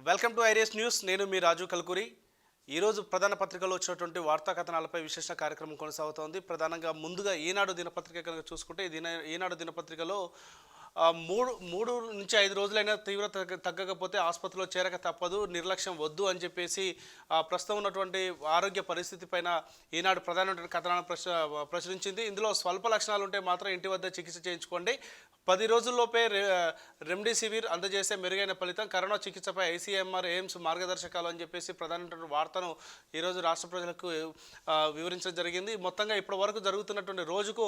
Welcome to ఐరియస్ news. నేను మీ రాజు కల్కూరి. ఈరోజు ప్రధాన పత్రికలో వచ్చినటువంటి వార్తా కథనాలపై విశేష కార్యక్రమం కొనసాగుతోంది. ప్రధానంగా ముందుగా ఈనాడు దినపత్రిక కనుక చూసుకుంటే ఈనాడు దినపత్రికలో మూడు నుంచి 5 రోజులైనా తీవ్రత తగ్గకపోతే ఆసుపత్రిలో చేరక తప్పదు, నిర్లక్ష్యం వద్దు అని చెప్పేసి ప్రస్తుతం ఉన్నటువంటి ఆరోగ్య పరిస్థితి పైన ఈనాడు ప్రధానమైన కథనాన్ని ప్రచురించింది. ఇందులో స్వల్ప లక్షణాలు ఉంటే మాత్రం ఇంటి వద్ద చికిత్స చేయించుకోండి, 10 రోజుల్లోపే రెమ్డెసివిర్ అందజేసే మెరుగైన ఫలితం, కరోనా చికిత్సపై ఐసీఎంఆర్ ఎయిమ్స్ మార్గదర్శకాలు అని చెప్పేసి ప్రధానమైన వార్తను ఈరోజు రాష్ట్ర ప్రజలకు వివరించడం జరిగింది. మొత్తంగా ఇప్పటి వరకు జరుగుతున్నటువంటి రోజుకు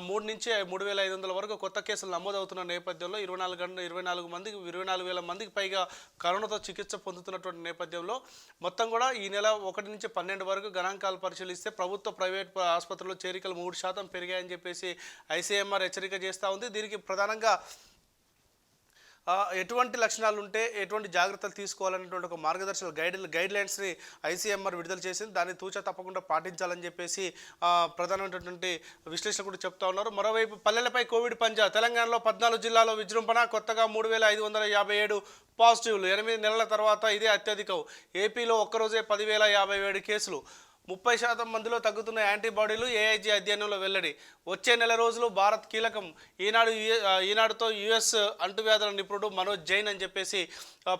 3 నుంచి 3,500 వరకు కొత్త కేసులు నమోదవుతున్న నేపథ్యంలో 24,000 మందికి పైగా కరోనాతో చికిత్స పొందుతున్నటువంటి నేపథ్యంలో మొత్తం కూడా ఈ నెల 1 నుంచి 12 వరకు గణాంకాలు పరిశీలిస్తే ప్రభుత్వ ప్రైవేట్ ఆసుపత్రుల్లో చేరికలు 3% పెరిగాయని చెప్పేసి ఐసీఎంఆర్ హెచ్చరిక చేస్తూ ఉంది. దీనికి ప్రధానంగా ఎటువంటి లక్షణాలు ఉంటే ఎటువంటి జాగ్రత్తలు తీసుకోవాలనేటువంటి ఒక మార్గదర్శక గైడ్ లైన్స్ని ఐసీఎంఆర్ విడుదల చేసింది. దాన్ని తూచా తప్పకుండా పాటించాలని చెప్పేసి ప్రధానమైనటువంటి విశ్లేషణ కూడా చెప్తా ఉన్నారు. మరోవైపు పల్లెలపై కోవిడ్ పంజా, తెలంగాణలో 14 జిల్లాలో విజృంభణ, కొత్తగా 3,557 పాజిటివ్లు, 8 నెలల తర్వాత ఇదే అత్యధికం. ఏపీలో ఒక్కరోజే 10,057 కేసులు, 30% మందిలో తగ్గుతున్న యాంటీబాడీలు, ఏఐజీ అధ్యయనంలో వెల్లడి. వచ్చే నెల రోజులు భారత్ కీలకం. ఈనాడుతో యుఎస్ అంటువ్యాధుల నిపుణుడు మనోజ్ జైన్ అని చెప్పేసి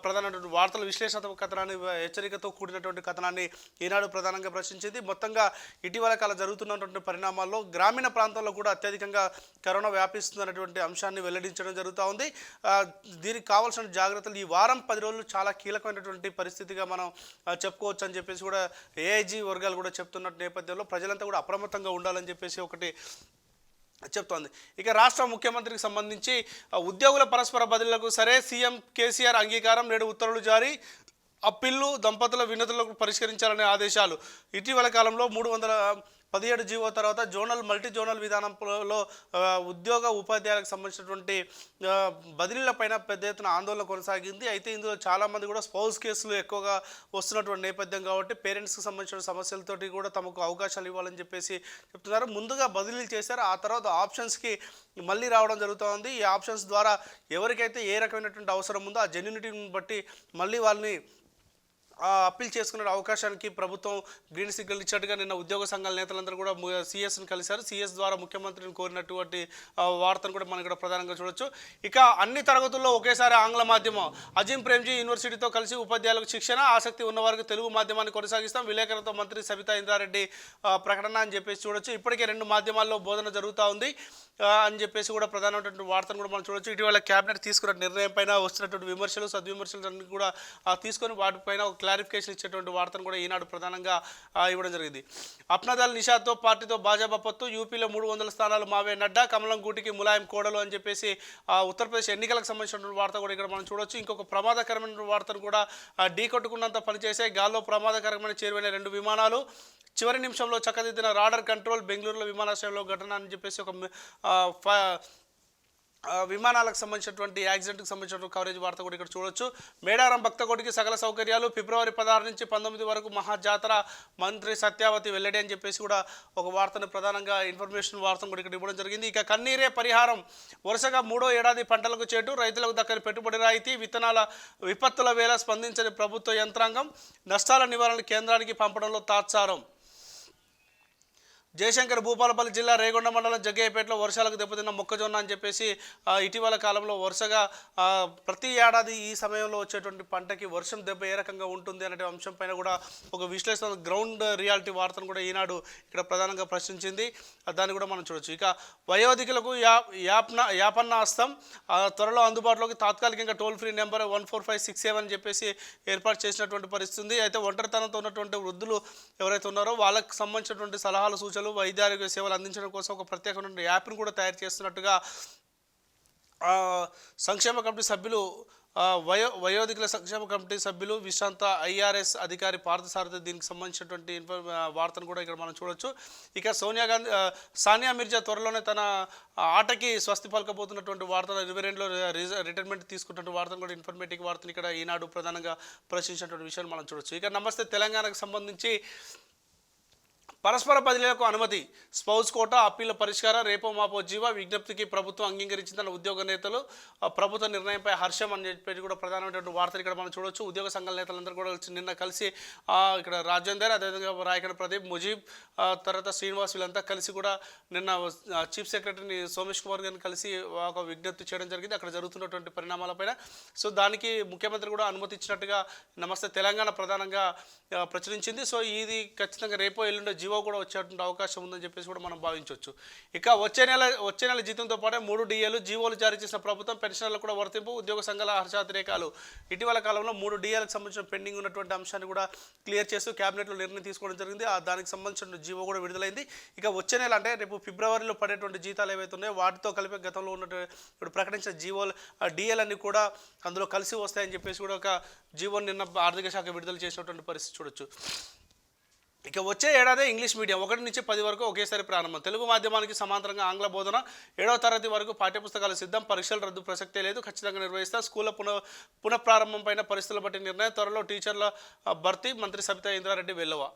ప్రధానమైనటువంటి వార్తల విశ్లేషణాత్మక కథనాన్ని, హెచ్చరికతో కూడినటువంటి కథనాన్ని ఈనాడు ప్రధానంగా ప్రశ్నించింది. మొత్తంగా ఇటీవల కాలం జరుగుతున్నటువంటి పరిణామాల్లో గ్రామీణ ప్రాంతాల్లో కూడా అత్యధికంగా కరోనా వ్యాపిస్తుందనేటువంటి అంశాన్ని వెల్లడించడం జరుగుతూ ఉంది. దీనికి కావాల్సిన జాగ్రత్తలు ఈ వారం 10 రోజులు చాలా కీలకమైనటువంటి పరిస్థితిగా మనం చెప్పుకోవచ్చు అని చెప్పేసి కూడా ఏఐజీ వర్గాలు కూడా చెప్తున్న నేపథ్యంలో ప్రజలంతా కూడా అప్రమత్తంగా ఉండాలని చెప్పేసి ఒకటి చెప్తోంది. ఇక రాష్ట్ర ముఖ్యమంత్రికి సంబంధించి ఉద్యోగుల పరస్పర బదిలీలకు సరే సీఎం కేసీఆర్ అంగీకారం, నేడు ఉత్తర్వులు జారీ, అప్పీళ్లు దంపతుల వినతులకు పరిష్కరించాలనే ఆదేశాలు. ఇటీవల కాలంలో 317 జీవో తర్వాత మల్టీ జోనల్ విధానంలో ఉద్యోగ ఉపాధ్యాయులకు సంబంధించినటువంటి బదిలీలపైన పెద్ద ఎత్తున ఆందోళన కొనసాగింది. అయితే ఇందులో చాలామంది కూడా స్పౌస్ కేసులు ఎక్కువగా వస్తున్నటువంటి నేపథ్యం కాబట్టి పేరెంట్స్కి సంబంధించిన సమస్యలతోటి కూడా తమకు అవకాశాలు ఇవ్వాలని చెప్పేసి చెప్తున్నారు. ముందుగా బదిలీలు చేశారు, ఆ తర్వాత ఆప్షన్స్కి మళ్ళీ రావడం జరుగుతూ ఉంది. ఈ ఆప్షన్స్ ద్వారా ఎవరికైతే ఏ రకమైనటువంటి అవసరం ఉందో ఆ జెన్యూనిటీని బట్టి మళ్ళీ వాళ్ళని అప్పీల్ చేసుకునే అవకాశానికి ప్రభుత్వం గ్రీన్ సిగ్నల్ ఇచ్చినట్టుగా నిన్న ఉద్యోగ సంఘాల నేతలందరూ కూడా సిఎస్ని కలిశారు. సిఎస్ ద్వారా ముఖ్యమంత్రిని కోరినటువంటి వార్తను కూడా మనం ఇక్కడ ప్రధానంగా చూడొచ్చు. ఇక అన్ని తరగతుల్లో ఒకేసారి ఆంగ్ల మాధ్యమం, అజీం ప్రేమ్జీ యూనివర్సిటీతో కలిసి ఉపాధ్యాయులకు శిక్షణ, ఆసక్తి ఉన్నవారికి తెలుగు మాధ్యమాన్ని కొనసాగిస్తాం, విలేకరులతో మంత్రి సబితా ఇంద్రారెడ్డి ప్రకటన అని చెప్పేసి చూడొచ్చు. ఇప్పటికే 2 మాధ్యమాల్లో బోధన జరుగుతూ ఉంది అని చెప్పేసి కూడా ప్రధానమైనటువంటి వార్తను కూడా మనం చూడొచ్చు. ఇటీవల క్యాబినెట్ తీసుకున్న నిర్ణయం పైన వస్తున్నటువంటి విమర్శలు, సద్విమర్శలు అన్ని కూడా తీసుకొని వాటిపైన ఒక క్లారిఫికేషన్ ఇచ్చేటువంటి వార్తను కూడా ఈనాడు ప్రధానంగా ఇవ్వడం జరిగింది. అప్నాదల్ నిషాద్తో పార్టీతో భాజపా పొత్తు, యూపీలో 300 స్థానాలు మావే నడ్డా, కమలం గూటికి ములాయం కోడలు అని చెప్పేసి ఉత్తరప్రదేశ్ ఎన్నికలకు సంబంధించినటువంటి వార్త కూడా ఇక్కడ మనం చూడొచ్చు. ఇంకొక ప్రమాదకరమైన వార్తను కూడా ఢీ కొట్టుకున్నంత పనిచేసే గాల్లో ప్రమాదకరమైన చేరువైన 2 విమానాలు, చివరి నిమిషంలో చక్కదిద్దిన రాడర్ కంట్రోల్, బెంగళూరులో విమానాశ్రయంలో ఘటన అని చెప్పేసి ఒక విమానాలకు సంబంధించినటువంటి యాక్సిడెంట్కి సంబంధించినటువంటి కవరేజ్ వార్త కూడా ఇక్కడ చూడొచ్చు. మేడారం భక్తకోటికి సకల సౌకర్యాలు, ఫిబ్రవరి 16 నుంచి 19 వరకు మహాజాతర, మంత్రి సత్యావతి వెల్లడి అని చెప్పేసి కూడా ఒక వార్తను ప్రధానంగా ఇన్ఫర్మేషన్ వార్తను కూడా ఇక్కడ ఇవ్వడం జరిగింది. ఇక కన్నీరే పరిహారం, వరుసగా 3వ ఏడాది పంటలకు చేటు, రైతులకు దక్కని పెట్టుబడి రాయితీ, విత్తనాల విపత్తుల వేళ స్పందించని ప్రభుత్వ యంత్రాంగం, నష్టాల నివారణ కేంద్రానికి పంపడంలో తాత్సారం. జయశంకర్ భూపాలపల్లి జిల్లా రేగొండ మండలం జగ్గయ్యపేటలో వర్షాలకు దెబ్బతిన్న మొక్కజొన్న అని చెప్పేసి ఇటీవల కాలంలో వరుసగా ప్రతి ఏడాది ఈ సమయంలో వచ్చేటువంటి పంటకి వర్షం దెబ్బ ఏ రకంగా ఉంటుంది అనే అంశం పైన కూడా ఒక విశ్లేషణ, గ్రౌండ్ రియాలిటీ వార్తను కూడా ఈనాడు ఇక్కడ ప్రధానంగా ప్రశ్నించింది. దాన్ని కూడా మనం చూడొచ్చు. ఇక వయోధికులకు యాపన్న హస్తం, త్వరలో అందుబాటులోకి తాత్కాలికంగా టోల్ ఫ్రీ నెంబర్ 14567 అని చెప్పేసి ఏర్పాటు చేసినటువంటి పరిస్థితి. అయితే ఒంటరితనంతో ఉన్నటువంటి వృద్ధులు ఎవరైతే ఉన్నారో వాళ్ళకి సంబంధించినటువంటి సలహాలు, సూచనలు, వైద్యారోగ్య సేవలు అందించడం కోసం ఒక ప్రత్యేకమైన యాప్ను కూడా తయారు చేస్తున్నట్టుగా సంక్షేమ కమిటీ సభ్యులు, వయోధికుల సంక్షేమ కమిటీ సభ్యులు విశ్రాంత ఐఆర్ఎస్ అధికారి పార్థసారథి దీనికి సంబంధించినటువంటి వార్తను కూడా ఇక్కడ మనం చూడొచ్చు. ఇక సానియా మిర్జా త్వరలోనే తన ఆటకి స్వస్తి పలకబోతున్నటువంటి వార్తలు, 22లో రిటైర్మెంట్ తీసుకున్నటువంటి వార్తను కూడా ఇన్ఫర్మేటివ్ వార్తను ఇక్కడ ఈనాడు ప్రధానంగా ప్రశ్నించినటువంటి విషయాన్ని మనం చూడొచ్చు. ఇక నమస్తే తెలంగాణకు సంబంధించి పరస్పర బదిలీలకు అనుమతి, స్పౌస్ కోటా అప్పీల పరిష్కారం, రేపో మాపో జీవో విజ్ఞప్తికి ప్రభుత్వం అంగీకరించిందన్న ఉద్యోగ నేతలు. ప్రభుత్వ నిర్ణయంపై హర్షం అని చెప్పి కూడా ప్రధానమైనటువంటి వార్తలు ఇక్కడ మనం చూడొచ్చు. ఉద్యోగ సంఘాల నేతలందరూ కూడా నిన్న కలిసి ఇక్కడ రాజేందర్, అదేవిధంగా రాయకడ ప్రదీప్, ముజీబ్, తర్వాత శ్రీనివాస్ వీళ్ళంతా కలిసి కూడా నిన్న చీఫ్ సెక్రటరీని సోమేష్ కుమార్ గారిని కలిసి ఒక విజ్ఞప్తి చేయడం జరిగింది అక్కడ జరుగుతున్నటువంటి పరిణామాలపైన. సో దానికి ముఖ్యమంత్రి కూడా అనుమతి ఇచ్చినట్టుగా నమస్తే తెలంగాణ ప్రధానంగా ప్రచురించింది. సో ఇది ఖచ్చితంగా రేపో ఎల్లుండో జీవో కూడా వచ్చేటువంటి అవకాశం ఉందని చెప్పేసి కూడా మనం భావించవచ్చు. ఇక వచ్చే నెల జీతంతో పాటు 3 డిఏలు జీవోలు జారీ చేసిన ప్రభుత్వం, పెన్షనర్లకు కూడా వర్తింపు, ఉద్యోగ సంఘాల హర్షాతిరేకాలు. ఇటీవల కాలంలో 3 డిఏలకు సంబంధించిన పెండింగ్ ఉన్నటువంటి అంశాన్ని కూడా క్లియర్ చేస్తూ క్యాబినెట్లో నిర్ణయం తీసుకోవడం జరిగింది. దానికి సంబంధించిన జీవో కూడా విడుదలైంది. ఇక వచ్చే నెల అంటే రేపు ఫిబ్రవరిలో పడేటువంటి జీతాలు ఏవైతే ఉన్నాయో వాటితో కలిపి గతంలో ఉన్నటువంటి ఇప్పుడు ప్రకటించిన జీవోలు డిఏలన్నీ కూడా అందులో కలిసి వస్తాయని చెప్పేసి కూడా ఒక జీవోని నిన్న ఆర్థిక శాఖ విడుదల చేసినటువంటి పరిస్థితి చూడొచ్చు. ఇక వచ్చే ఏడాది ఇంగ్లీష్ మీడియం 1 నుంచి 10 వరకు ఒకేసారి ప్రారంభం. తెలుగు మాధ్యమానికి సమాంతరంగా ఆంగ్ల బోధన. 7వ తరగతి వరకు పాఠ్యపుస్తకాలు సిద్ధం. పరీక్షలు రద్దు ప్రసక్తే లేదు. ఖచ్చితంగా నిర్వహిస్తారు. స్కూళ్ళ పునఃప్రారంభం పైన పరిస్థితులు బట్టి నిర్ణయం. త్వరలో టీచర్ల భర్తీ. మంత్రి సబితా ఇంద్రారెడ్డి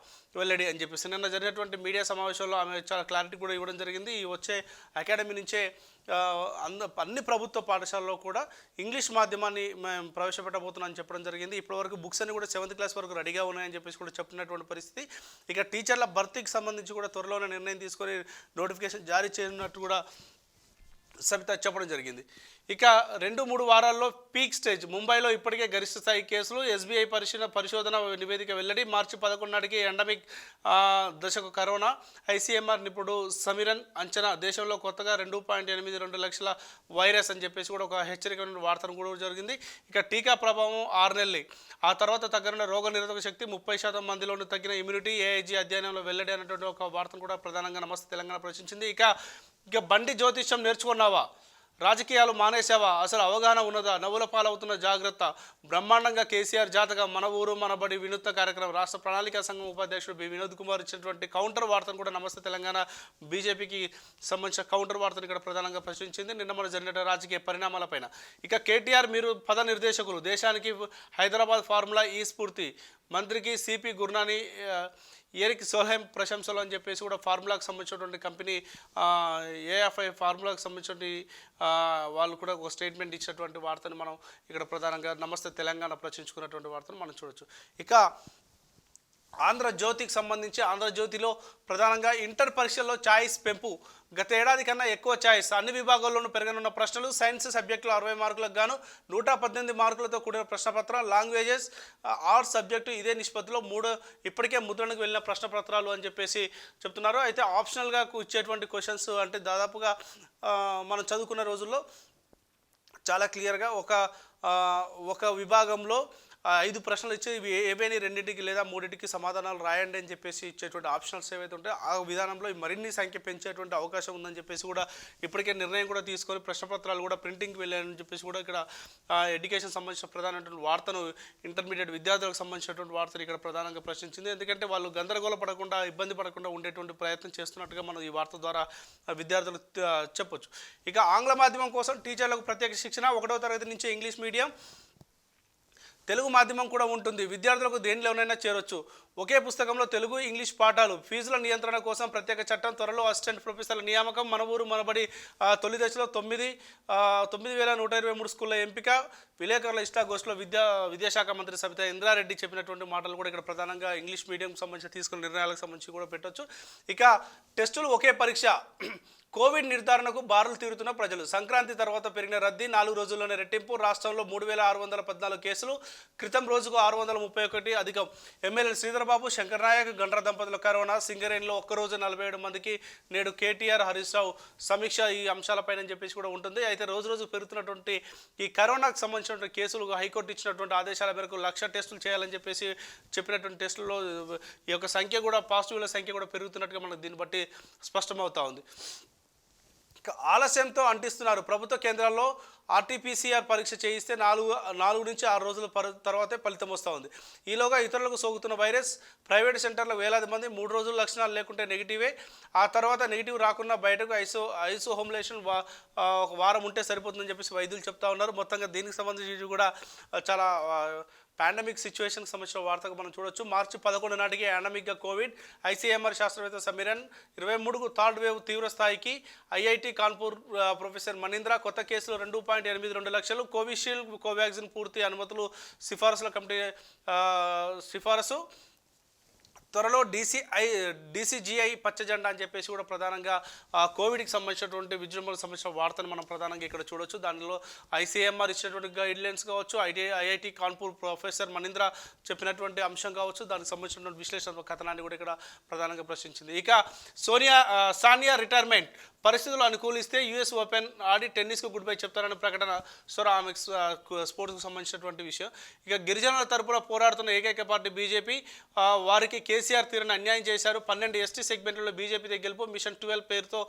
వెల్లడి అని చెప్పేసి నిన్న జరిగినటువంటి మీడియా సమావేశంలో ఆమె చాలా క్లారిటీ కూడా ఇవ్వడం జరిగింది. ఈ వచ్చే అకాడమీ నుంచే అన్ని ప్రభుత్వ పాఠశాలలో కూడా ఇంగ్లీష్ మాధ్యమాన్ని మేము ప్రవేశపెట్టబోతున్నామని చెప్పడం జరిగింది. ఇప్పటివరకు బుక్స్ అన్ని కూడా 7th క్లాస్ వరకు రెడీగా ఉన్నాయని చెప్పేసి కూడా చెప్తున్నటువంటి పరిస్థితి. ఇక టీచర్ల భర్తీకి సంబంధించి కూడా త్వరలోనే నిర్ణయం తీసుకొని నోటిఫికేషన్ జారీ చేయనున్నట్టు కూడా సబితా చెప్పడం జరిగింది. ఇక 2-3 వారాల్లో పీక్ స్టేజ్. ముంబైలో ఇప్పటికే గరిష్ట స్థాయి కేసులు. ఎస్బీఐ పరిశోధన నివేదిక వెల్లడి. మార్చి 11 నాటికి ఎండమిక్ దశకు కరోనా. ఐసీఎంఆర్ నిపుణుడు సమీరన్ అంచనా. దేశంలో కొత్తగా 2.82 లక్షల వైరస్ అని చెప్పేసి కూడా ఒక హెచ్చరికమైన వార్తను కూడా జరిగింది. ఇక టీకా ప్రభావం 6 నెలలు. ఆ తర్వాత తగ్గనున్న రోగ నిరోధక శక్తి 30% మందిలోనూ తగ్గిన ఇమ్యూనిటీ. ఏఐజీ అధ్యయనంలో వెల్లడి అనేటువంటి ఒక వార్తను కూడా ప్రధానంగా నమస్తే తెలంగాణ ప్రశ్నించింది. ఇక బండి జ్యోతిష్యం నేర్చుకున్నావా? రాజకీయాలు మానేశావా? అసలు అవగాహన ఉన్నదా? నవ్వుల పాలవుతున్న జాగ్రత్త. బ్రహ్మాండంగా కేసీఆర్ జాతక. మన ఊరు మనబడి వినూత్న కార్యక్రమం. రాష్ట్ర ప్రణాళికా సంఘం ఉపాధ్యక్షుడు బి వినోద్ కుమార్ ఇచ్చినటువంటి కౌంటర్ వార్తను కూడా నమస్తే తెలంగాణ బీజేపీకి సంబంధించిన కౌంటర్ వార్తను ఇక్కడ ప్రధానంగా ప్రశ్నించింది నిన్న మన జరిగిన రాజకీయ పరిణామాలపైన. ఇక కేటీఆర్ మీరు పద నిర్దేశకులు. దేశానికి హైదరాబాద్ ఫార్ములా ఈ స్ఫూర్తి. మంత్రికి సిపి గుర్నాని ఎరిక్ సోల్హెమ్ ప్రశంసలు అని చెప్పేసి కూడా ఫార్ములాకు సంబంధించినటువంటి కంపెనీ ఏఎఫ్ఐ ఫార్ములాకు సంబంధించినటువంటి వాళ్ళు కూడా ఒక స్టేట్మెంట్ ఇచ్చినటువంటి వార్తను మనం ఇక్కడ ప్రధానంగా నమస్తే తెలంగాణ ప్రచురించుకున్నటువంటి వార్తను మనం చూడొచ్చు. ఇక ఆంధ్రజ్యోతికి సంబంధించి ఆంధ్రజ్యోతిలో ప్రధానంగా ఇంటర్ పరీక్షల్లో ఛాయిస్ పెంపు. గత ఏడాది కన్నా ఎక్కువ ఛాయిస్. అన్ని విభాగాల్లోనూ పెరగనున్న ప్రశ్నలు. సైన్స్ సబ్జెక్టులో 60 మార్కులకు గాను 118 మార్కులతో కూడిన ప్రశ్నపత్రం. లాంగ్వేజెస్, ఆర్ట్స్ సబ్జెక్టు ఇదే నిష్పత్తిలో ఇప్పటికే ముద్రణకు వెళ్ళిన ప్రశ్నపత్రాలు అని చెప్పేసి చెప్తున్నారు. అయితే ఆప్షనల్గా ఇచ్చేటువంటి క్వశ్చన్స్ అంటే దాదాపుగా మనం చదువుకున్న రోజుల్లో చాలా క్లియర్గా ఒక విభాగంలో 5 ప్రశ్నలు ఇచ్చి ఇవి ఏవైనా 2టికి లేదా 3టికి సమాధానాలు రాయండి అని చెప్పేసి ఇచ్చేటువంటి ఆప్షనల్స్ ఏవైతే ఉంటాయో ఆ విధానంలో మరిన్ని సంఖ్య పెంచేటువంటి అవకాశం ఉందని చెప్పేసి కూడా ఇప్పటికే నిర్ణయం కూడా తీసుకొని ప్రశ్నపత్రాలు కూడా ప్రింటింగ్కి వెళ్ళాయని చెప్పేసి కూడా ఇక్కడ ఎడ్యుకేషన్ సంబంధించిన ప్రధానమైనటువంటి వార్తను ఇంటర్మీడియట్ విద్యార్థులకు సంబంధించినటువంటి వార్తను ఇక్కడ ప్రధానంగా ప్రశ్నించింది. ఎందుకంటే వాళ్ళు గందరగోళ పడకుండా ఇబ్బంది పడకుండా ఉండేటువంటి ప్రయత్నం చేస్తున్నట్టుగా మనం ఈ వార్త ద్వారా విద్యార్థులు చెప్పొచ్చు. ఇక ఆంగ్ల మాధ్యమం కోసం టీచర్లకు ప్రత్యేక శిక్షణ. 1వ తరగతి నుంచి ఇంగ్లీష్ మీడియం, తెలుగు మాధ్యమం కూడా ఉంటుంది. విద్యార్థులకు దేనిలోనైనా చేరొచ్చు. ఒకే పుస్తకంలో తెలుగు ఇంగ్లీష్ పాఠాలు. ఫీజుల నియంత్రణ కోసం ప్రత్యేక చట్టం. త్వరలో అసిస్టెంట్ ప్రొఫెసర్ల నియామకం. మన ఊరు మనబడి తొలి దశలో 9,123 స్కూళ్ళ ఎంపిక. విలేకరుల ఇష్టాగోష్ఠిలో విద్యాశాఖ మంత్రి సబితా ఇంద్రారెడ్డి చెప్పినటువంటి మాటలు కూడా ఇక్కడ ప్రధానంగా ఇంగ్లీష్ మీడియంకి సంబంధించి తీసుకున్న నిర్ణయాలకు సంబంధించి కూడా పెట్టొచ్చు. ఇక టెస్టులు ఒకే పరీక్ష. కోవిడ్ నిర్ధారణకు బారులు తీరుతున్న ప్రజలు. సంక్రాంతి తర్వాత పెరిగిన రద్దీ 4 రోజుల్లోనే రెట్టింపు. రాష్ట్రంలో 3,614 కేసులు. క్రితం రోజుకు 631 అధికం. ఎమ్మెల్యే శ్రీధరబాబు, శంకర్ నాయక్, గండ్ర దంపతుల కరోనా. సింగరేణిలో ఒక్కరోజు 47 మందికి. నేడు కేటీఆర్, హరీష్ రావు సమీక్ష ఈ అంశాలపైన చెప్పేసి కూడా ఉంటుంది. అయితే రోజు పెరుగుతున్నటువంటి ఈ కరోనాకు సంబంధించినటువంటి కేసులు హైకోర్టు ఇచ్చినటువంటి ఆదేశాల మేరకు 1,00,000 టెస్టులు చేయాలని చెప్పేసి చెప్పినటువంటి టెస్టుల్లో ఈ యొక్క సంఖ్య కూడా పాజిటివ్ల సంఖ్య కూడా పెరుగుతున్నట్టుగా మనకు దీన్ని బట్టి స్పష్టమవుతా ఉంది. ఆలస్యంతో అంటిస్తున్నారు. ప్రభుత్వ కేంద్రాల్లో ఆర్టీపీసీఆర్ పరీక్ష చేయిస్తే 4 నుంచి 6 రోజుల తర్వాతే ఫలితం వస్తూ ఉంది. ఈలోగా ఇతరులకు సోకుతున్న వైరస్. ప్రైవేట్ సెంటర్లో వేలాది మంది 3 రోజుల లక్షణాలు లేకుంటే నెగిటివే. ఆ తర్వాత నెగిటివ్ రాకుండా బయటకు ఐసోహోమ్లేషన్ ఒక వారం ఉంటే సరిపోతుందని చెప్పేసి వైద్యులు చెప్తా ఉన్నారు. మొత్తంగా దీనికి సంబంధించి కూడా చాలా పాండమిక్ సిచ్యువేషన్కి సంబంధించిన వార్తగా మనం చూడొచ్చు. మార్చి 11 నాటికి పాండమిక్గా కోవిడ్, ఐసీఎంఆర్ శాస్త్రవేత్త సమీరన్ 23కు థర్డ్ వేవ్ తీవ్ర స్థాయికి, ఐఐటి కాన్పూర్ ప్రొఫెసర్ మనీంద్ర కొత్త కేసులు 2.82 లక్షలు, కోవిషీల్డ్ కోవాక్సిన్ పూర్తి అనుమతులు సిఫారసుల కమిటీ సిఫారసు, త్వరలో డీసీజీఐ పచ్చ జెండా అని చెప్పేసి కూడా ప్రధానంగా కోవిడ్కి సంబంధించినటువంటి విజృంభణకు సంబంధించిన వార్తను మనం ప్రధానంగా ఇక్కడ చూడొచ్చు. దానిలో ఐసీఎంఆర్ ఇచ్చినటువంటి గైడ్లైన్స్ కావచ్చు, ఐఐటి కాన్పూర్ ప్రొఫెసర్ మనీంద్ర చెప్పినటువంటి అంశం కావచ్చు, దానికి సంబంధించినటువంటి విశ్లేషణ కథనాన్ని కూడా ఇక్కడ ప్రధానంగా ప్రశ్నించింది. ఇక సానియా రిటైర్మెంట్ పరిస్థితులు అనుకూలిస్తే యూఎస్ ఓపెన్ ఆడి టెన్నిస్కు గుడ్ బై చెప్తారనే ప్రకటన. ఆమె స్పోర్ట్స్కు సంబంధించినటువంటి విషయం. ఇక గిరిజనుల తరపున పోరాడుతున్న ఏకైక పార్టీ బీజేపీ, వారికి కేసీఆర్ తీరుని అన్యాయం చేశారు, 12 ఎస్టీ సెగ్మెంట్లలో బీజేపీ గెలుపు, మిషన్ 12 పేరుతో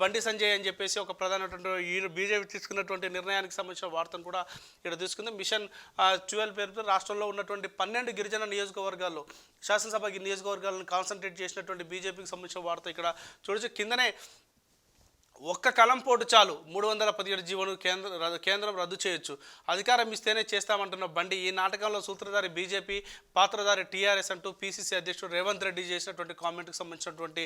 బండి సంజయ్ అని చెప్పేసి ఒక ప్రధానమైనటువంటి బీజేపీ తీసుకున్నటువంటి నిర్ణయానికి సంబంధించిన వార్తను కూడా ఇక్కడ తీసుకుంది. మిషన్ 12 పేరుతో రాష్ట్రంలో ఉన్నటువంటి 12 గిరిజన నియోజకవర్గాల్లో, శాసనసభ నియోజకవర్గాలను కాన్సన్ట్రేట్ చేసినటువంటి బీజేపీకి సంబంధించిన వార్త ఇక్కడ చూడొచ్చు. కిందనే ఒక్క కలంపోటు చాలు 317 జీవోను కేంద్రం రద్దు చేయొచ్చు, అధికారం ఇస్తేనే చేస్తామంటున్న బండి. ఈ నాటకంలో సూత్రధారి బీజేపీ, పాత్రధారి టీఆర్ఎస్ అంటూ పీసీసీ అధ్యక్షుడు రేవంత్ రెడ్డి చేసినటువంటి కామెంట్కి సంబంధించినటువంటి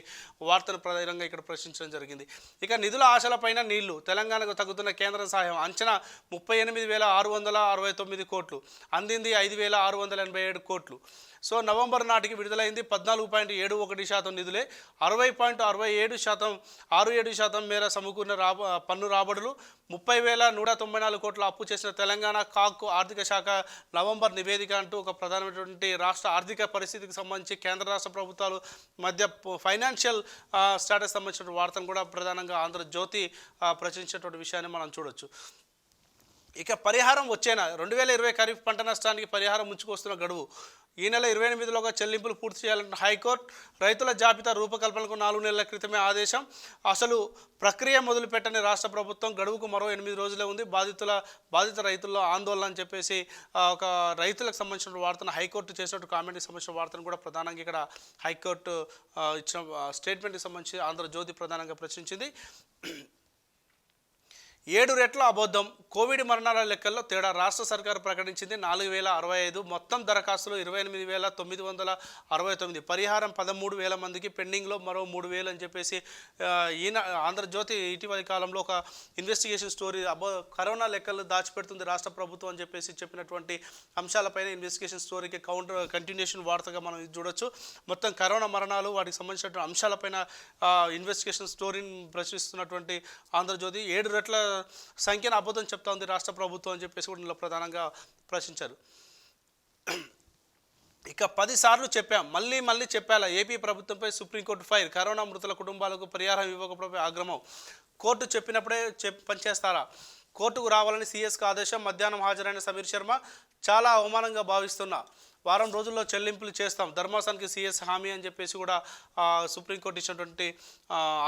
వార్తను ప్రధానంగా ఇక్కడ ప్రశ్నించడం జరిగింది. ఇక నిధుల ఆశలపైన నీళ్లు, తెలంగాణకు తగ్గుతున్న కేంద్రం సహాయం అంచనా 38,669 కోట్లు, అందింది 5,687 కోట్లు. నవంబర్ నాటికి విడుదలైంది 14.71% నిధులే, 67% మేర సమకూరిన పన్ను రాబడులు, 30,194 కోట్ల అప్పు చేసిన తెలంగాణ. కాక్ ఆర్థిక శాఖ నవంబర్ నివేదిక అంటూ ఒక ప్రధానమైనటువంటి రాష్ట్ర ఆర్థిక పరిస్థితికి సంబంధించి కేంద్ర రాష్ట్ర ప్రభుత్వాలు మధ్య ఫైనాన్షియల్ స్టాటస్ సంబంధించిన వార్తను కూడా ప్రధానంగా ఆంధ్రజ్యోతి ప్రచురించినటువంటి విషయాన్ని మనం చూడొచ్చు. ఇక పరిహారం వచ్చేనా 2020 ఖరీఫ్ పంట నష్టానికి పరిహారం ముంచుకొస్తున్న గడువు, ఈ నెల 28లోగా చెల్లింపులు పూర్తి చేయాలంటున్న హైకోర్టు. రైతుల జాబితా రూపకల్పనకు 4 నెలల క్రితమే ఆదేశం, అసలు ప్రక్రియ మొదలుపెట్టని రాష్ట్ర ప్రభుత్వం, గడువుకు మరో 8 రోజులే ఉంది, బాధిత రైతుల్లో ఆందోళన అని చెప్పేసి ఒక రైతులకు సంబంధించిన వార్తను హైకోర్టు చేసినట్టు కామెంట్కి సంబంధించిన వార్తను కూడా ప్రధానంగా ఇక్కడ హైకోర్టు ఇచ్చిన స్టేట్మెంట్కి సంబంధించి ఆంధ్రజ్యోతి ప్రధానంగా ప్రశ్నించింది. 7 రెట్ల అబద్ధం, కోవిడ్ మరణాల లెక్కల్లో తేడా, రాష్ట్ర సర్కారు ప్రకటించింది 4,065, మొత్తం దరఖాస్తులు 28,969, పరిహారం 13,000 మందికి, పెండింగ్లో మరో 3,000 అని చెప్పేసి ఈయన ఆంధ్రజ్యోతి ఇటీవలి కాలంలో ఒక ఇన్వెస్టిగేషన్ స్టోరీ కరోనా లెక్కలు దాచిపెడుతుంది రాష్ట్ర ప్రభుత్వం అని చెప్పేసి చెప్పినటువంటి అంశాలపైన ఇన్వెస్టిగేషన్ స్టోరీకి కంటిన్యూషన్ వార్తగా మనం చూడొచ్చు. మొత్తం కరోనా మరణాలు వాటికి సంబంధించినటువంటి అంశాలపైన ఇన్వెస్టిగేషన్ స్టోరీని ప్రశ్నిస్తున్నటువంటి ఆంధ్రజ్యోతి 7 రెట్ల సంఖ్యను అబద్ధం చెప్తా ఉంది రాష్ట్ర ప్రభుత్వం అని చెప్పేసి కూడా ఇందులో ప్రధానంగా ప్రశ్నించారు. ఇక 10 సార్లు చెప్పాం, మళ్ళీ చెప్పాలా, ఏపీ ప్రభుత్వంపై సుప్రీంకోర్టు ఫైర్, కరోనా మృతుల కుటుంబాలకు పరిహారం ఇవ్వకపోతే ఆగ్రహం, కోర్టు చెప్పినప్పుడే పనిచేస్తారా, కోర్టుకు రావాలని సీఎస్కు ఆదేశం, మధ్యాహ్నం హాజరైన సమీర్ శర్మ, చాలా అవమానంగా భావిస్తున్నా, వారం రోజుల్లో చెల్లింపులు చేస్తాం, ధర్మాసనానికి సీఎస్ హామీ అని చెప్పేసి కూడా సుప్రీంకోర్టు ఇచ్చినటువంటి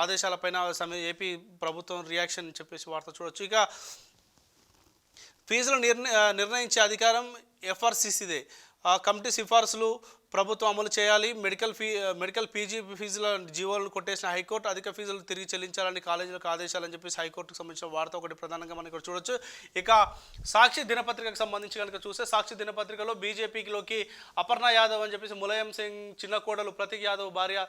ఆదేశాలపైన ఏపీ ప్రభుత్వం రియాక్షన్ చెప్పేసి వార్త చూడొచ్చు. ఇక ఫీజులు నిర్ణయించే అధికారం ఎఫ్ఆర్సీసీదే, కమిటీ సిఫార్సులు ప్రభుత్వం అమలు చేయాలి, మెడికల్ పీజీ ఫీజుల జీవోలను కొట్టేసిన హైకోర్టు, అధిక ఫీజులు తిరిగి చెల్లించాలని కాలేజీలకు ఆదేశాలని చెప్పేసి హైకోర్టుకు సంబంధించిన వార్త ఒకటి ప్రధానంగా మనం ఇక్కడ చూడొచ్చు. ఇక సాక్షి దినపత్రికకు సంబంధించి కనుక చూస్తే, సాక్షి దినపత్రికలో బీజేపీలోకి అపర్ణ యాదవ్ అని చెప్పేసి ములాయం సింగ్ చిన్న కోడలు ప్రతీక్ యాదవ్ భార్య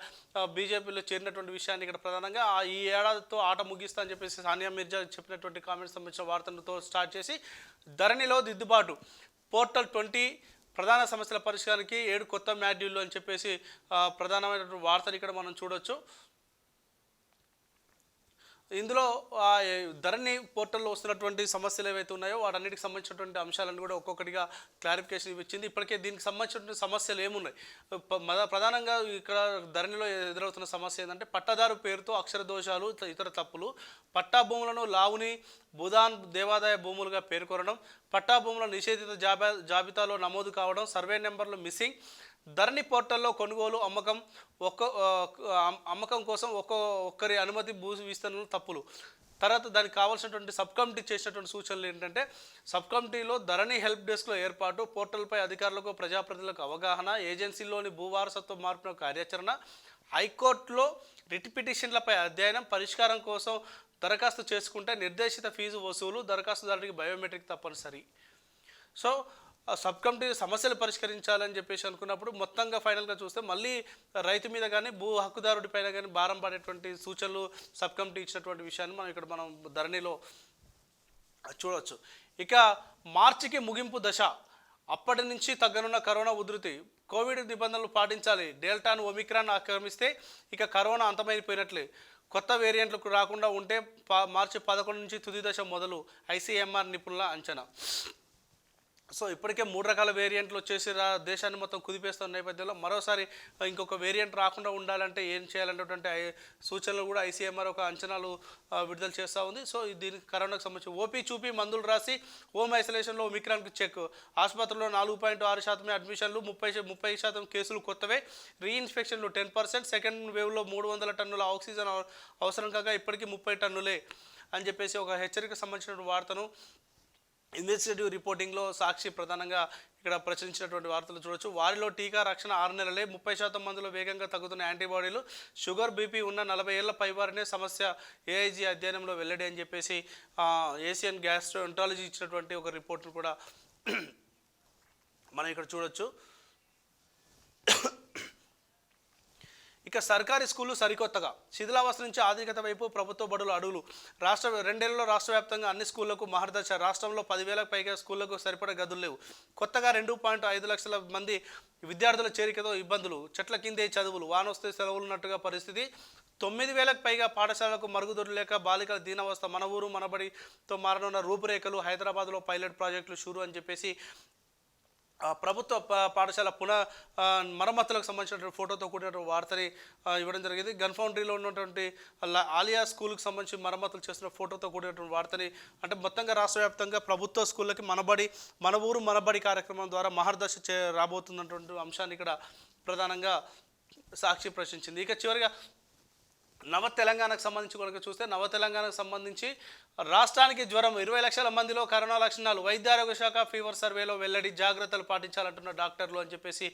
బీజేపీలో చేరినటువంటి విషయాన్ని ఇక్కడ ప్రధానంగా ఈ ఏడాదితో ఆట ముగిస్తా అని చెప్పేసి సానియా మిర్జా చెప్పినటువంటి కామెంట్స్ సంబంధించిన వార్తలతో స్టార్ట్ చేసి, ధరణిలో దిద్దుబాటు, పోర్టల్ 20 ప్రధాన సమస్యల పరిష్కారానికి 7 కొత్త మాడ్యూళ్ళు అని చెప్పేసి ప్రధానమైనటువంటి వార్తలు ఇక్కడ మనం చూడొచ్చు. ఇందులో ధరణి పోర్టల్లో వస్తున్నటువంటి సమస్యలు ఏవైతే ఉన్నాయో వాటన్నిటికి సంబంధించినటువంటి అంశాలను కూడా ఒక్కొక్కటిగా క్లారిఫికేషన్ ఇచ్చింది. ఇప్పటికే దీనికి సంబంధించినటువంటి సమస్యలు ఏమున్నాయి, ప్రధానంగా ఇక్కడ ధరణిలో ఎదురవుతున్న సమస్య ఏంటంటే పట్టాదారు పేరుతో అక్షర దోషాలు, ఇతర తప్పులు, పట్టా భూములను లావుని భూదాన్ దేవాదాయ భూములుగా పేర్కొనడం, పట్టా భూముల నిషేధిత జాబితాలో నమోదు కావడం, సర్వే నెంబర్లు మిస్సింగ్, ధరణి పోర్టల్లో కొనుగోలు అమ్మకం కోసం ఒక్కరి అనుమతి భూ విస్తరణలు తప్పులు. తర్వాత దానికి కావాల్సినటువంటి సబ్ కమిటీ చేసినటువంటి సూచనలు ఏంటంటే, సబ్ కమిటీలో ధరణి హెల్ప్ డెస్క్లో ఏర్పాటు, పోర్టల్పై అధికారులకు ప్రజాప్రతినిధులకు అవగాహన, ఏజెన్సీలోని భూవారసత్వ మార్పుల కార్యాచరణ, హైకోర్టులో రిట్ పిటిషన్లపై అధ్యయనం, పరిష్కారం కోసం దరఖాస్తు చేసుకుంటే నిర్దేశిత ఫీజు వసూలు, దరఖాస్తుదారుడికి బయోమెట్రిక్ తప్పనిసరి. సబ్ కమిటీ సమస్యలు పరిష్కరించాలని చెప్పేసి అనుకున్నప్పుడు మొత్తంగా ఫైనల్గా చూస్తే మళ్ళీ రైతు మీద కానీ భూ హక్కుదారుడి పైన కానీ భారం పడేటువంటి సూచనలు సబ్ కమిటీ ఇచ్చినటువంటి విషయాన్ని మనం ధరణిలో చూడవచ్చు. ఇక మార్చికి ముగింపు దశ, అప్పటి నుంచి తగ్గనున్న కరోనా ఉధృతి, కోవిడ్ నిబంధనలు పాటించాలి, డెల్టాను ఒమిక్రాన్ ఆక్రమిస్తే ఇక కరోనా అంతమైపోయినట్లే, కొత్త వేరియంట్లకు రాకుండా ఉంటే మార్చి 11 నుంచి తుది దశ మొదలు, ఐసీఎంఆర్ నిపుణుల అంచనా. సో ఇప్పటికే 3 రకాల వేరియంట్లు వచ్చేసి దేశాన్ని మొత్తం కుదిపేస్తున్న నేపథ్యంలో మరోసారి ఇంకొక వేరియంట్ రాకుండా ఉండాలంటే ఏం చేయాలనేటువంటి సూచనలు కూడా ఐసీఎంఆర్ ఒక అంచనాలు విడుదల చేస్తూ ఉంది. సో దీనికి కరోనాకు సంబంధించి ఓపీ చూపి మందులు రాసి హోమ్ ఐసోలేషన్లో ఒమిక్రాన్కి చెక్, ఆసుపత్రిలో 4.6% అడ్మిషన్లు, 30% కేసులు కొత్తవే, రీఇన్ఫెక్షన్లు 10%, సెకండ్ వేవ్లో 300 టన్నుల ఆక్సిజన్ అవసరం కాగా ఇప్పటికీ 30 టన్నులే అని చెప్పేసి ఒక హెచ్చరికకు సంబంధించిన వార్తను ఇన్వెస్టిగేటివ్ రిపోర్టింగ్లో సాక్షి ప్రధానంగా ఇక్కడ ప్రచురించినటువంటి వార్తలు చూడొచ్చు. వారిలో టీకా రక్షణ 6 నెలలే, 30% మందిలో వేగంగా తగ్గుతున్న యాంటీబాడీలు, షుగర్ బీపీ ఉన్న 40 ఏళ్ల పైవారినే సమస్య, ఏఐజీ అధ్యయనంలో వెల్లడి అని చెప్పేసి ఏషియన్ గ్యాస్ట్రోఎంట్రాలజీ ఇచ్చినటువంటి ఒక రిపోర్ట్ను కూడా మనం ఇక్కడ చూడొచ్చు. ఇక సర్కారీ స్కూళ్ళు సరికొత్తగా, శిథిలావస్థ నుంచి ఆధునికత వైపు ప్రభుత్వ బడుల అడుగులు, 2 రాష్ట్ర వ్యాప్తంగా అన్ని స్కూళ్లకు మహర్దశ, రాష్ట్రంలో 10,000కు పైగా స్కూళ్లకు సరిపడా గదులు లేవు, కొత్తగా 2.5 లక్షల మంది విద్యార్థుల చేరికతో ఇబ్బందులు, చెట్ల కిందే చదువులు, వానొస్తే సెలవులున్నట్టుగా పరిస్థితి, 9,000కు పైగా పాఠశాలకు మరుగుదొడ్లు లేక బాలికల దీనావస్థ, మన ఊరు మనబడితో మారనున్న రూపురేఖలు, హైదరాబాద్లో పైలట్ ప్రాజెక్టులు షురు అని చెప్పేసి ప్రభుత్వ పాఠశాల మరమ్మతులకు సంబంధించిన ఫోటోతో కూడిన వార్తని ఇవ్వడం జరిగింది. గన్ ఫౌండరీలో ఉన్నటువంటి ఆలియా స్కూల్కి సంబంధించి మరమ్మతులు చేస్తున్న ఫోటోతో కూడినటువంటి వార్తని, అంటే మొత్తంగా రాష్ట్ర వ్యాప్తంగా ప్రభుత్వ స్కూళ్ళకి మన ఊరు మనబడి కార్యక్రమం ద్వారా మహర్దశ రాబోతున్నటువంటి అంశాన్ని ఇక్కడ ప్రధానంగా సాక్షి ప్రశ్నించింది. ఇక చివరిగా నవ తెలంగాణకు సంబంధించి కనుక చూస్తే, నవ తెలంగాణకు సంబంధించి రాష్ట్రానికి జ్వరం, 20 లక్షల మందిలో కరోనా లక్షణాలు, వైద్యారోగ్య శాఖ ఫీవర్ సర్వేలో వెల్లడి, జాగ్రత్తలు పాటించాలంటున్న డాక్టర్లు అని చెప్పేసి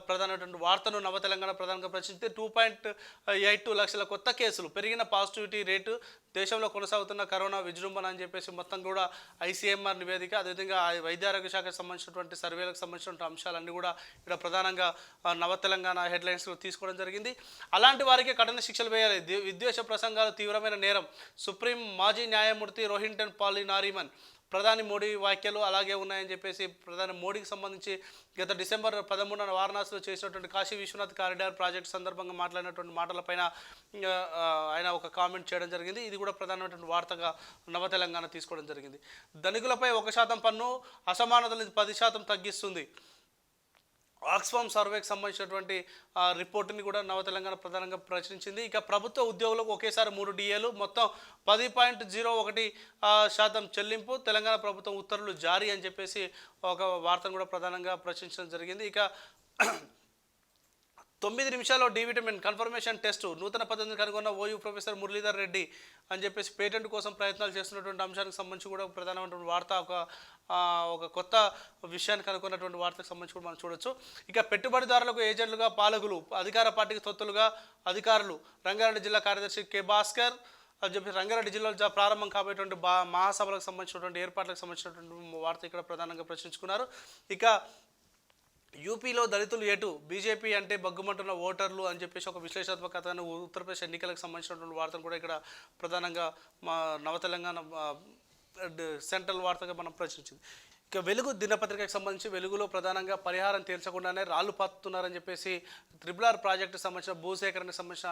ప్రధానమైనటువంటి వార్తను నవ తెలంగాణ ప్రధానంగా ప్రశ్నిస్తే, 2.82 లక్షల కొత్త కేసులు, పెరిగిన పాజిటివిటీ రేటు, దేశంలో కొనసాగుతున్న కరోనా విజృంభణ అని చెప్పేసి మొత్తం కూడా ఐసీఎంఆర్ నివేదిక, అదేవిధంగా ఆరోగ్య శాఖకు సంబంధించినటువంటి సర్వేలకు సంబంధించిన అంశాలన్నీ కూడా ఇక్కడ ప్రధానంగా నవ తెలంగాణ హెడ్లైన్స్ తీసుకోవడం జరిగింది. అలాంటి వారికి కఠిన శిక్షలు వేయాలి, విద్వేష ప్రసంగాలు తీవ్రమైన నేరం, సుప్రీం మాజీ న్యాయమూర్తి రోహింటన్ పాలి నారీమన్, ప్రధాని మోడీ వ్యాఖ్యలు అలాగే ఉన్నాయని చెప్పేసి ప్రధాని మోడీకి సంబంధించి గత డిసెంబర్ 13న వారణాసిలో చేసినటువంటి కాశీ విశ్వనాథ్ కారిడార్ ప్రాజెక్టు సందర్భంగా మాట్లాడినటువంటి మాటలపైన ఆయన ఒక కామెంట్ చేయడం జరిగింది. ఇది కూడా ప్రధానమైనటువంటి వార్తగా నవ తెలంగాణ తీసుకోవడం జరిగింది. ధనికులపై 1% పన్ను, అసమానతలు 10% తగ్గిస్తుంది, ఆక్స్ఫామ్ సర్వేకి సంబంధించినటువంటి రిపోర్టుని కూడా నవ తెలంగాణ ప్రధానంగా ప్రచురించింది. ఇక ప్రభుత్వ ఉద్యోగులకు ఒకేసారి 3 డిఏలు, మొత్తం 10.01% చెల్లింపు, తెలంగాణ ప్రభుత్వం ఉత్తర్వులు జారీ అని చెప్పేసి ఒక వార్తను కూడా ప్రధానంగా ప్రచురించడం జరిగింది. ఇక 9 నిమిషాల్లో డి విటమిన్ కన్ఫర్మేషన్ టెస్టు, నూతన పద్ధతిని కనుగొన్న ఓయూ ప్రొఫెసర్ మురళీధర్ రెడ్డి అని చెప్పేసి పేటెంట్ కోసం ప్రయత్నాలు చేస్తున్నటువంటి అంశానికి సంబంధించి కూడా ప్రధానమైనటువంటి వార్త, ఒక కొత్త విషయాన్ని కనుక్కున్నటువంటి వార్తకు సంబంధించి కూడా మనం చూడొచ్చు. ఇక పెట్టుబడిదారులకు ఏజెంట్లుగా పాలకులు, అధికార పార్టీకి తొత్తులుగా అధికారులు, రంగారెడ్డి జిల్లా కార్యదర్శి కె భాస్కర్ అని చెప్పి రంగారెడ్డి జిల్లాలో ప్రారంభం కాబోయేటువంటి మహాసభలకు సంబంధించినటువంటి ఏర్పాట్లకు సంబంధించినటువంటి వార్త ఇక్కడ ప్రధానంగా ప్రశ్నించుకున్నారు. ఇక యూపీలో దళితులు ఏటు, బీజేపీ అంటే బగ్గుమంటున్న ఓటర్లు అని చెప్పేసి ఒక విశ్లేషణాత్మకతను ఉత్తరప్రదేశ్ ఎన్నికలకు సంబంధించినటువంటి వార్తను కూడా ఇక్కడ ప్రధానంగా మా నవ తెలంగాణ సెంట్రల్ వార్తగా మనం ప్రచురించింది. ఇక వెలుగు దినపత్రికకు సంబంధించి వెలుగులో ప్రధానంగా పరిహారం తీర్చకుండానే రాళ్లు పాతున్నారని చెప్పేసి RRR ప్రాజెక్టుకు సంబంధించిన భూసేకరణకు సంబంధించిన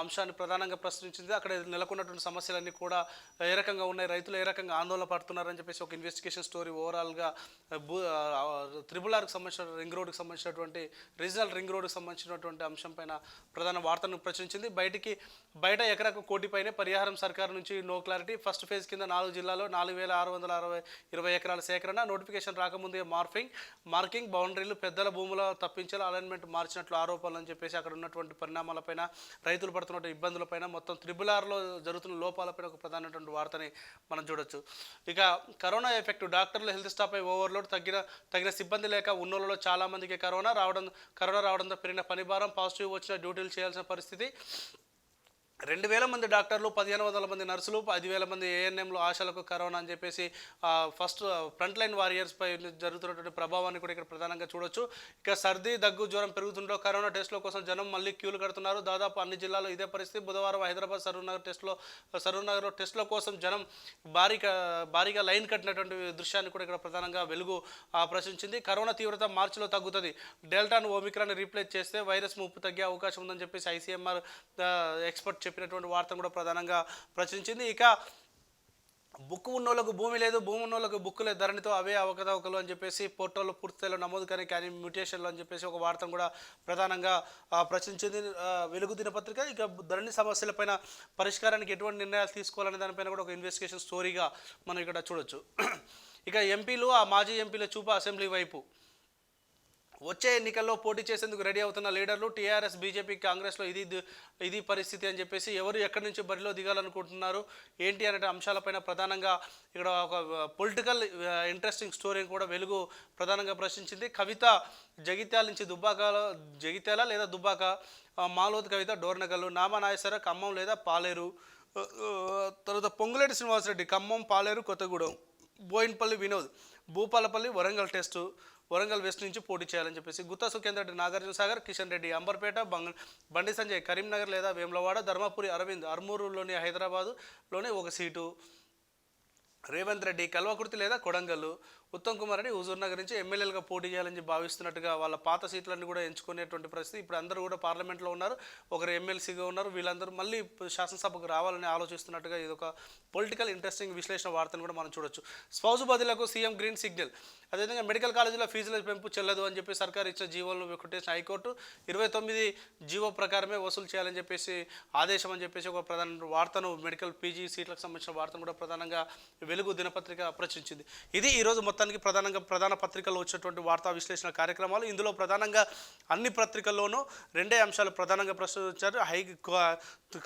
అంశాన్ని ప్రధానంగా ప్రశ్నించింది. అక్కడ నెలకొన్నటువంటి సమస్యలన్నీ కూడా ఏ రకంగా ఉన్నాయి, రైతులు ఏ రకంగా ఆందోళన పడుతున్నారని చెప్పేసి ఒక ఇన్వెస్టిగేషన్ స్టోరీ ఓవరాల్గా RRRకి సంబంధించిన రింగ్ రోడ్కి సంబంధించినటువంటి రీజనల్ రింగ్ రోడ్కి సంబంధించినటువంటి అంశం పైన ప్రధాన వార్తను ప్రచురించింది. బయట ఎకరాకు 1 కోటి పైనే పరిహారం, సర్కారు నుంచి నో క్లారిటీ, ఫస్ట్ ఫేజ్ కింద 4 జిల్లాలో 4,620 ఎకరాల సేకరణ, నోటిఫికేషన్ రాకముందే మార్కింగ్, బౌండరీలు, పెద్దల భూముల తప్పించాలి, అలైన్మెంట్ మార్చినట్లు ఆరోపణలు అని చెప్పేసి అక్కడ ఉన్నటువంటి పరిణామాలపైన, రైతులు పడుతున్న ఇబ్బందులపైన, మొత్తం RRRలో జరుగుతున్న లోపాలపైన ఒక ప్రధానమైనటువంటి వార్తని మనం చూడొచ్చు. ఇక కరోనా ఎఫెక్ట్, డాక్టర్లు హెల్త్ స్టాఫ్ పై ఓవర్లోడ్, తగిన సిబ్బంది లేక ఉన్నోళ్ళలో చాలా మందికి కరోనా రావడంతో పెరిగిన పని భారం, పాజిటివ్ వచ్చిన డ్యూటీలు చేయాల్సిన పరిస్థితి, 2,000 మంది డాక్టర్లు, 1,500 మంది నర్సులు, 10,000 మంది ఏఎన్ఎంలు ఆశలకు కరోనా అని చెప్పేసి ఫస్ట్ ఫ్రంట్ లైన్ వారియర్స్పై జరుగుతున్నటువంటి ప్రభావాన్ని కూడా ఇక్కడ ప్రధానంగా చూడొచ్చు. ఇక సర్ది, దగ్గు, జ్వరం పెరుగుతుండో కరోనా టెస్టుల కోసం జనం మళ్ళీ క్యూలు కడుతున్నారు. దాదాపు అన్ని జిల్లాల్లో ఇదే పరిస్థితి. బుధవారం హైదరాబాద్ సరూర్నగర్ టెస్టుల కోసం జనం భారీగా లైన్ కట్టినటువంటి దృశ్యాన్ని కూడా ఇక్కడ ప్రధానంగా వెలుగు ప్రశ్నించింది. కరోనా తీవ్రత మార్చిలో తగ్గుతుంది. డెల్టాను ఒమిక్రాన్ రీప్లేస్ చేస్తే వైరస్ ముప్పు తగ్గే అవకాశం ఉందని చెప్పేసి ఐసీఎంఆర్ ఎక్స్పర్ట్ చెప్పినటువంటి వార్తను కూడా ప్రధానంగా ప్రచురించింది. ఇక బుక్ ఉన్నోళ్ళకు భూమి లేదు, భూమి ఉన్నోళ్ళకు బుక్ లేదు, ధరణితో అవే అవకతవకలు అని చెప్పేసి పోర్టల్లో పూర్తిస్థాయిలో నమోదు కానీ మ్యూటేషన్లు అని చెప్పేసి ఒక వార్తను కూడా ప్రధానంగా ప్రచురించింది వెలుగు దినపత్రిక. ఇక ధరణి సమస్యలపైన పరిష్కారానికి ఎటువంటి నిర్ణయాలు తీసుకోవాలనే దానిపైన కూడా ఒక ఇన్వెస్టిగేషన్ స్టోరీగా మనం ఇక్కడ చూడొచ్చు. ఇక ఎంపీలు, ఆ మాజీ ఎంపీల చూపు అసెంబ్లీ వైపు. వచ్చే ఎన్నికల్లో పోటీ చేసేందుకు రెడీ అవుతున్న లీడర్లు టీఆర్ఎస్, బీజేపీ, కాంగ్రెస్లో ఇది పరిస్థితి అని చెప్పేసి ఎవరు ఎక్కడి నుంచి బరిలో దిగాలనుకుంటున్నారు ఏంటి అనే అంశాలపైన ప్రధానంగా ఇక్కడ ఒక పొలిటికల్ ఇంట్రెస్టింగ్ స్టోరీని కూడా వెలుగు ప్రధానంగా ప్రశ్నించింది. కవిత జగిత్యాల లేదా దుబ్బాక, మాలోత్ కవిత డోర్నగల్లు, నామా నాగేశ్వర ఖమ్మం లేదా పాలేరు, తర్వాత పొంగులేటి శ్రీనివాసరెడ్డి ఖమ్మం, పాలేరు, కొత్తగూడెం, బోయిన్పల్లి వినోద్ భూపాలపల్లి, వరంగల్ వెస్ట్ నుంచి పోటీ చేయాలని చెప్పేసి గుత్తా సుఖేందర్ రెడ్డి నాగార్జున సాగర్, కిషన్ రెడ్డి అంబర్పేట, బండి సంజయ్ కరీంనగర్ లేదా వేములవాడ, ధర్మపురి అరవింద్ అర్మూరులోని హైదరాబాదులోని ఒక సీటు, రేవంత్ రెడ్డి కల్వకుర్తి లేదా కొడంగల్, ఉత్తమ్ కుమార్ రెడ్డి హుజూర్ నగర్ నుంచి ఎమ్మెల్యేలుగా పోటీ చేయాలని భావిస్తున్నట్టుగా వాళ్ళ పాత సీట్లన్నీ కూడా ఎంచుకునేటువంటి పరిస్థితి. ఇప్పుడు అందరూ కూడా పార్లమెంట్లో ఉన్నారు, ఒకరు ఎమ్మెల్సీగా ఉన్నారు. వీళ్ళందరూ మళ్ళీ శాసనసభకు రావాలని ఆలోచిస్తున్నట్టుగా ఇది ఒక పొలిటికల్ ఇంట్రెస్టింగ్ విశ్లేషణ వార్తను కూడా మనం చూడొచ్చు. స్పౌజ్ బదిలీలకు సీఎం గ్రీన్ సిగ్నల్. అదేవిధంగా మెడికల్ కాలేజీలో ఫీజుల పెంపు చెల్లదు అని చెప్పి సర్కారు ఇచ్చిన జీవోలను కొట్టేసిన హైకోర్టు 29 జీవో ప్రకారమే వసూలు చేయాలని చెప్పేసి ఆదేశం అని చెప్పేసి ఒక ప్రధాన వార్తను మెడికల్ పీజీ సీట్లకు సంబంధించిన వార్తను కూడా ప్రధానంగా వెలుగు దినపత్రిక ప్రచురించింది. ఇది ఈరోజు మొత్తానికి ప్రధాన పత్రికల్లో వచ్చినటువంటి వార్తా విశ్లేషణ కార్యక్రమాలు. ఇందులో ప్రధానంగా అన్ని పత్రికల్లోనూ రెండే అంశాలు ప్రధానంగా ప్రచురించారు.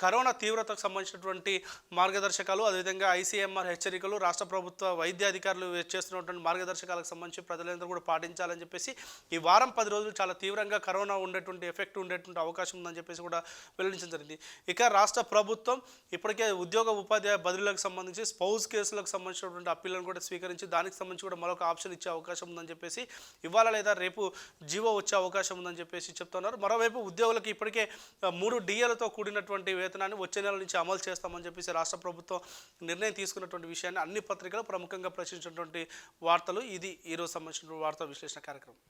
కరోనా తీవ్రతకు సంబంధించినటువంటి మార్గదర్శకాలు, అదేవిధంగా ఐసీఎంఆర్ హెచ్చరికలు, రాష్ట్ర ప్రభుత్వ వైద్య అధికారులు చేస్తున్నటువంటి మార్గదర్శకాలకు సంబంధించి ప్రజలందరూ కూడా పాటించాలని చెప్పేసి ఈ వారం 10 రోజులు చాలా తీవ్రంగా కరోనా ఎఫెక్ట్ ఉండేటువంటి అవకాశం ఉందని చెప్పేసి కూడా వెల్లడించడం జరిగింది. ఇక రాష్ట్ర ప్రభుత్వం ఇప్పటికే ఉద్యోగ ఉపాధ్యాయ బదిలీలకు సంబంధించి స్పౌజ్ కేసులకు సంబంధించినటువంటి అప్పీలను కూడా స్వీకరించి దానికి సంబంధించి కూడా మరొక ఆప్షన్ ఇచ్చే అవకాశం ఉందని చెప్పేసి ఇవాళ లేదా రేపు జీవో వచ్చే అవకాశం ఉందని చెప్పేసి చెప్తున్నారు. మరోవైపు ఉద్యోగులకు ఇప్పటికే 3 డిఏలతో కూడినటువంటి వేతనాన్ని వచ్చే నెల నుంచి అమలు చేస్తామని చెప్పేసి రాష్ట్ర ప్రభుత్వం నిర్ణయం తీసుకున్నటువంటి విషయాన్ని అన్ని పత్రికలు ప్రముఖంగా ప్రచురించినటువంటి వార్తలు. ఇది ఈరోజు సంబంధించిన వార్తా విశ్లేషణ కార్యక్రమం.